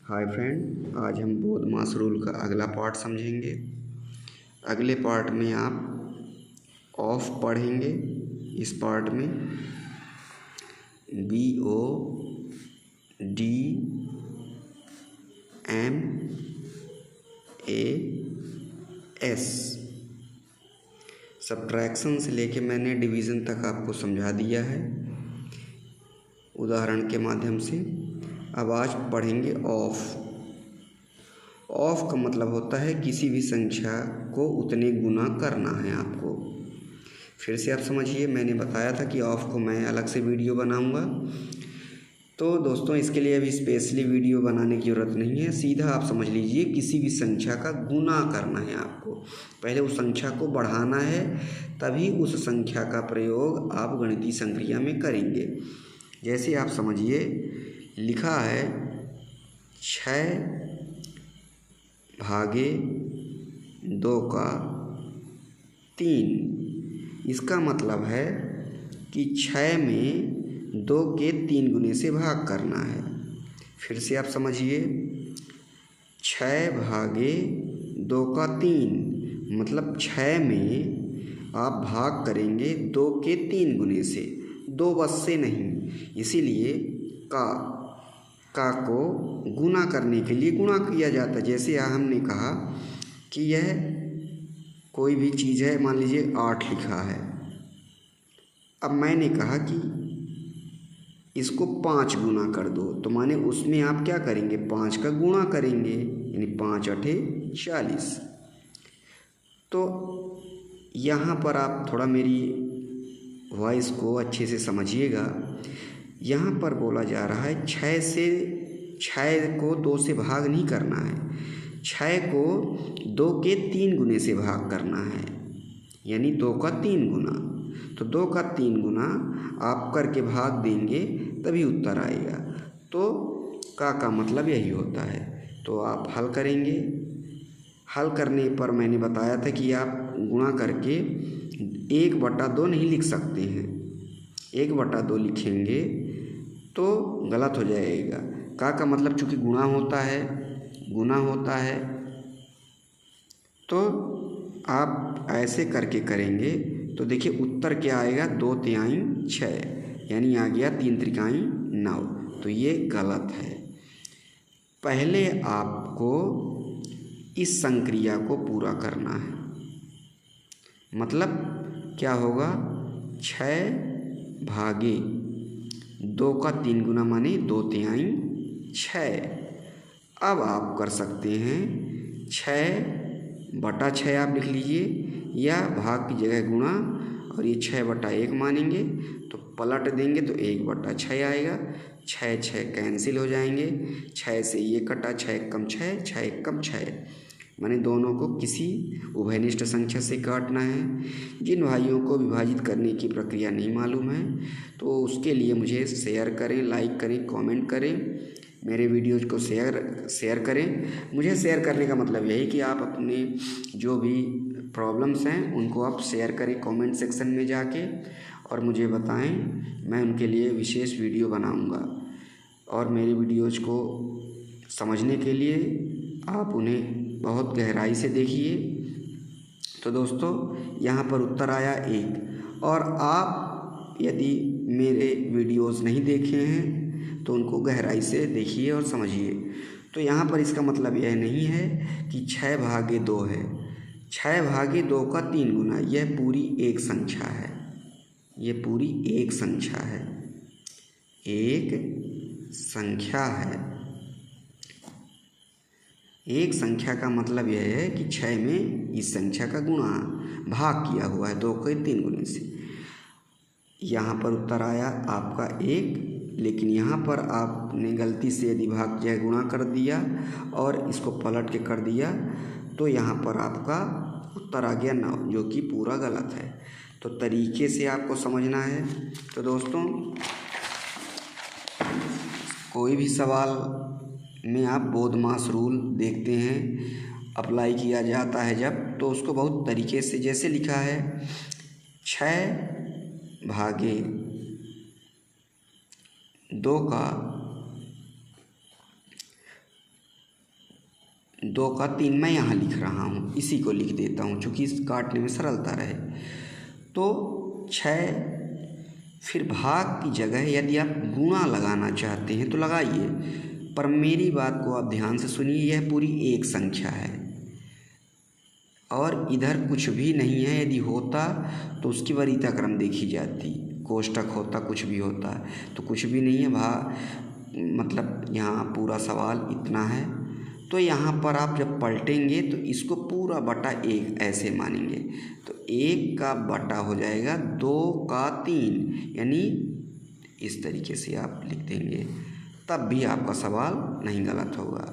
Hi friend, आज हम बोधमास rule का अगला पार्ट समझेंगे। अगले पार्ट में आप ऑफ पढ़ेंगे। इस पार्ट में BODMAS सब्ट्रैक्शन से लेके मैंने डिवीज़न तक आपको समझा दिया है उदाहरण के माध्यम से। अब आज पढ़ेंगे ऑफ। ऑफ का मतलब होता है किसी भी संख्या को उतने गुना करना है आपको। फिर से आप समझिए, मैंने बताया था कि ऑफ को मैं अलग से वीडियो बनाऊंगा। तो दोस्तों, इसके लिए अभी स्पेशली वीडियो बनाने की ज़रूरत नहीं है। सीधा आप समझ लीजिए, किसी भी संख्या का गुना करना है आपको। पहले उस संख्या को बढ़ाना है, तभी उस संख्या का प्रयोग आप गणितीय संक्रिया में करेंगे। जैसे आप समझिए, लिखा है 6/2 का 3। इसका मतलब है कि 6 में 2 के 3 गुने से भाग करना है। फिर से आप समझिए, 6/2 का 3 मतलब 6 में आप भाग करेंगे 2 के 3 गुने से, 2 बस से नहीं। इसीलिए का को गुना करने के लिए गुणा किया जाता है। जैसे हमने कहा कि यह कोई भी चीज़ है, मान लीजिए 8 लिखा है। अब मैंने कहा कि इसको 5 गुना कर दो, तो माने उसमें आप क्या करेंगे, 5 का गुणा करेंगे, यानी 5 × 8 = 40। तो यहाँ पर आप थोड़ा मेरी वॉइस को अच्छे से समझिएगा। यहाँ पर बोला जा रहा है 6 को 2 से भाग नहीं करना है, 6 को 2 के 3 गुने से भाग करना है, यानी 2 का 3 गुना। तो 2 का 3 गुना आप करके भाग देंगे तभी उत्तर आएगा। तो का मतलब यही होता है। तो आप हल करेंगे। हल करने पर मैंने बताया था कि आप गुणा करके 1/2 नहीं लिख सकते हैं। 1/2 लिखेंगे तो गलत हो जाएगा। का मतलब चूँकि गुणा होता है, तो आप ऐसे करके करेंगे तो देखिए उत्तर क्या आएगा, 2×3 = 6, यानी आ गया 3×3 = 9। तो ये गलत है। पहले आपको इस संक्रिया को पूरा करना है। मतलब क्या होगा, 6/2 का 3 गुना माने 2×3 = 6। अब आप कर सकते हैं 6/6 आप लिख लीजिए, या भाग की जगह गुणा, और ये 6/1 मानेंगे तो पलट देंगे तो 1/6 आएगा। 6 कैंसिल हो जाएंगे, 6 से ये कटा, 6 × 6 = 6 × 6। माने दोनों को किसी उभयनिष्ठ संख्या से काटना है। जिन भाइयों को विभाजित करने की प्रक्रिया नहीं मालूम है, तो उसके लिए मुझे शेयर करें, लाइक करें, कमेंट करें, मेरे वीडियोज़ को शेयर करें। मुझे शेयर करने का मतलब यही कि आप अपने जो भी प्रॉब्लम्स हैं उनको आप शेयर करें कमेंट सेक्शन में जाके, और मुझे बताएं। मैं उनके लिए विशेष वीडियो बनाऊंगा। और मेरे वीडियोज़ को समझने के लिए आप उन्हें बहुत गहराई से देखिए। तो दोस्तों, यहाँ पर उत्तर आया 1। और आप यदि मेरे वीडियोज़ नहीं देखे हैं तो उनको गहराई से देखिए और समझिए। तो यहाँ पर इसका मतलब यह नहीं है कि 6/2 है। 6/2 का 3 गुना, यह पूरी एक संख्या है। यह पूरी एक संख्या है, एक संख्या है। एक संख्या का मतलब यह है कि 6 में इस संख्या का गुणा भाग किया हुआ है 2 के 3 गुने से। यहाँ पर उत्तर आया आपका 1, लेकिन यहाँ पर आपने गलती से यदि भाग की जगह गुणा कर दिया और इसको पलट के कर दिया, तो यहाँ पर आपका उत्तर आ गया 9, जो कि पूरा गलत है। तो तरीके से आपको समझना है। तो दोस्तों, कोई भी सवाल में आप बोधमास रूल देखते हैं, अप्लाई किया जाता है जब, तो उसको बहुत तरीके से, जैसे लिखा है 6/2 का 2 का 3 मैं यहाँ लिख रहा हूँ, इसी को लिख देता हूँ चूँकि इस काटने में सरलता रहे। तो 6, फिर भाग की जगह यदि आप गुणा लगाना चाहते हैं तो लगाइए, पर मेरी बात को आप ध्यान से सुनिए, यह पूरी एक संख्या है और इधर कुछ भी नहीं है। यदि होता तो उसकी वरीयता क्रम देखी जाती, कोष्ठक होता, कुछ भी होता, तो कुछ भी नहीं है। मतलब यहाँ पूरा सवाल इतना है, तो यहाँ पर आप जब पलटेंगे तो इसको पूरा बटा 1 ऐसे मानेंगे, तो 1 का बटा हो जाएगा 2 का 3, यानी इस तरीके से आप लिख देंगे, तब भी आपका सवाल नहीं गलत होगा।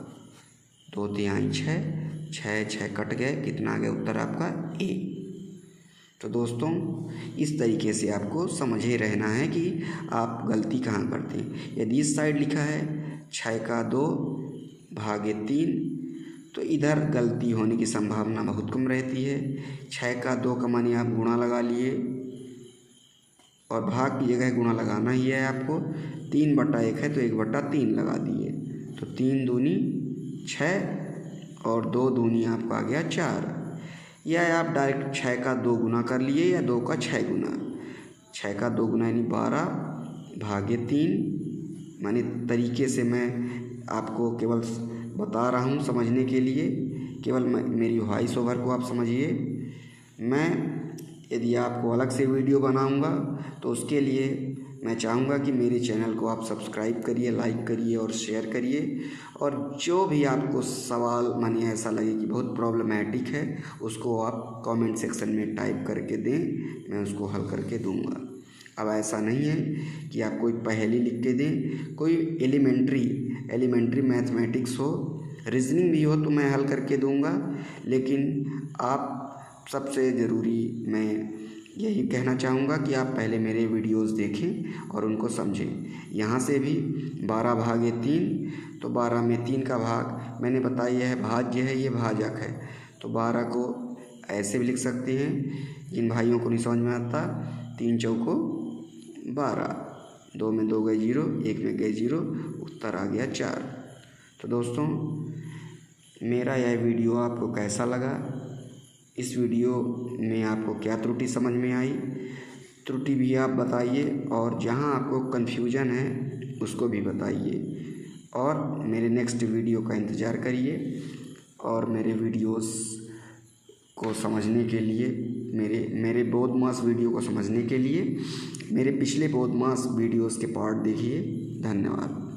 2 तिहाई 6, 6 कट गए, कितना आ गया उत्तर आपका 1। तो दोस्तों इस तरीके से आपको समझे रहना है कि आप गलती कहाँ करते हैं। यदि इस साइड लिखा है 6 का 2 भागे 3, तो इधर गलती होने की संभावना बहुत कम रहती है। 6 का 2 का मानिए आप गुणा लगा लिए और भाग की जगह गुणा लगाना ही है आपको। 3 बटा 1 है तो 1 बटा 3 लगा दिए, तो 3 दूनी 6 और 2 दूनी आपका आ गया 4। या आप डायरेक्ट 6 का 2 गुना कर लिए या 2 का 6 गुना। 6 का 2 गुना यानी 12 भागे 3, माने तरीके से मैं आपको केवल बता रहा हूँ समझने के लिए, केवल मेरी वॉइस ओवर को आप समझिए। मैं यदि आपको अलग से वीडियो बनाऊँगा तो उसके लिए मैं चाहूँगा कि मेरे चैनल को आप सब्सक्राइब करिए, लाइक करिए और शेयर करिए, और जो भी आपको सवाल मानिए ऐसा लगे कि बहुत प्रॉब्लमेटिक है उसको आप कमेंट सेक्शन में टाइप करके दें, मैं उसको हल करके दूंगा। अब ऐसा नहीं है कि आप कोई पहेली लिख के दें, कोई एलिमेंट्री मैथमेटिक्स हो, रीजनिंग भी हो तो मैं हल करके दूंगा, लेकिन आप सबसे ज़रूरी मैं यही कहना चाहूँगा कि आप पहले मेरे वीडियोस देखें और उनको समझें। यहाँ से भी 12 भागे 3, तो 12 में 3 का भाग मैंने बताया है, भाज्य है, ये भाजक है, तो 12 को ऐसे भी लिख सकते हैं। जिन भाइयों को नहीं समझ में आता, 3 चौको 12, 2 में 2 गए 0, 1 में गए 0, उत्तर आ गया 4। तो दोस्तों मेरा यह वीडियो आपको कैसा लगा, इस वीडियो में आपको क्या त्रुटि समझ में आई, त्रुटि भी आप बताइए, और जहां आपको कन्फ्यूजन है उसको भी बताइए, और मेरे नेक्स्ट वीडियो का इंतज़ार करिए। और मेरे वीडियोस को समझने के लिए, मेरे बोधमास वीडियो को समझने के लिए मेरे पिछले बोधमास वीडियोस के पार्ट देखिए। धन्यवाद।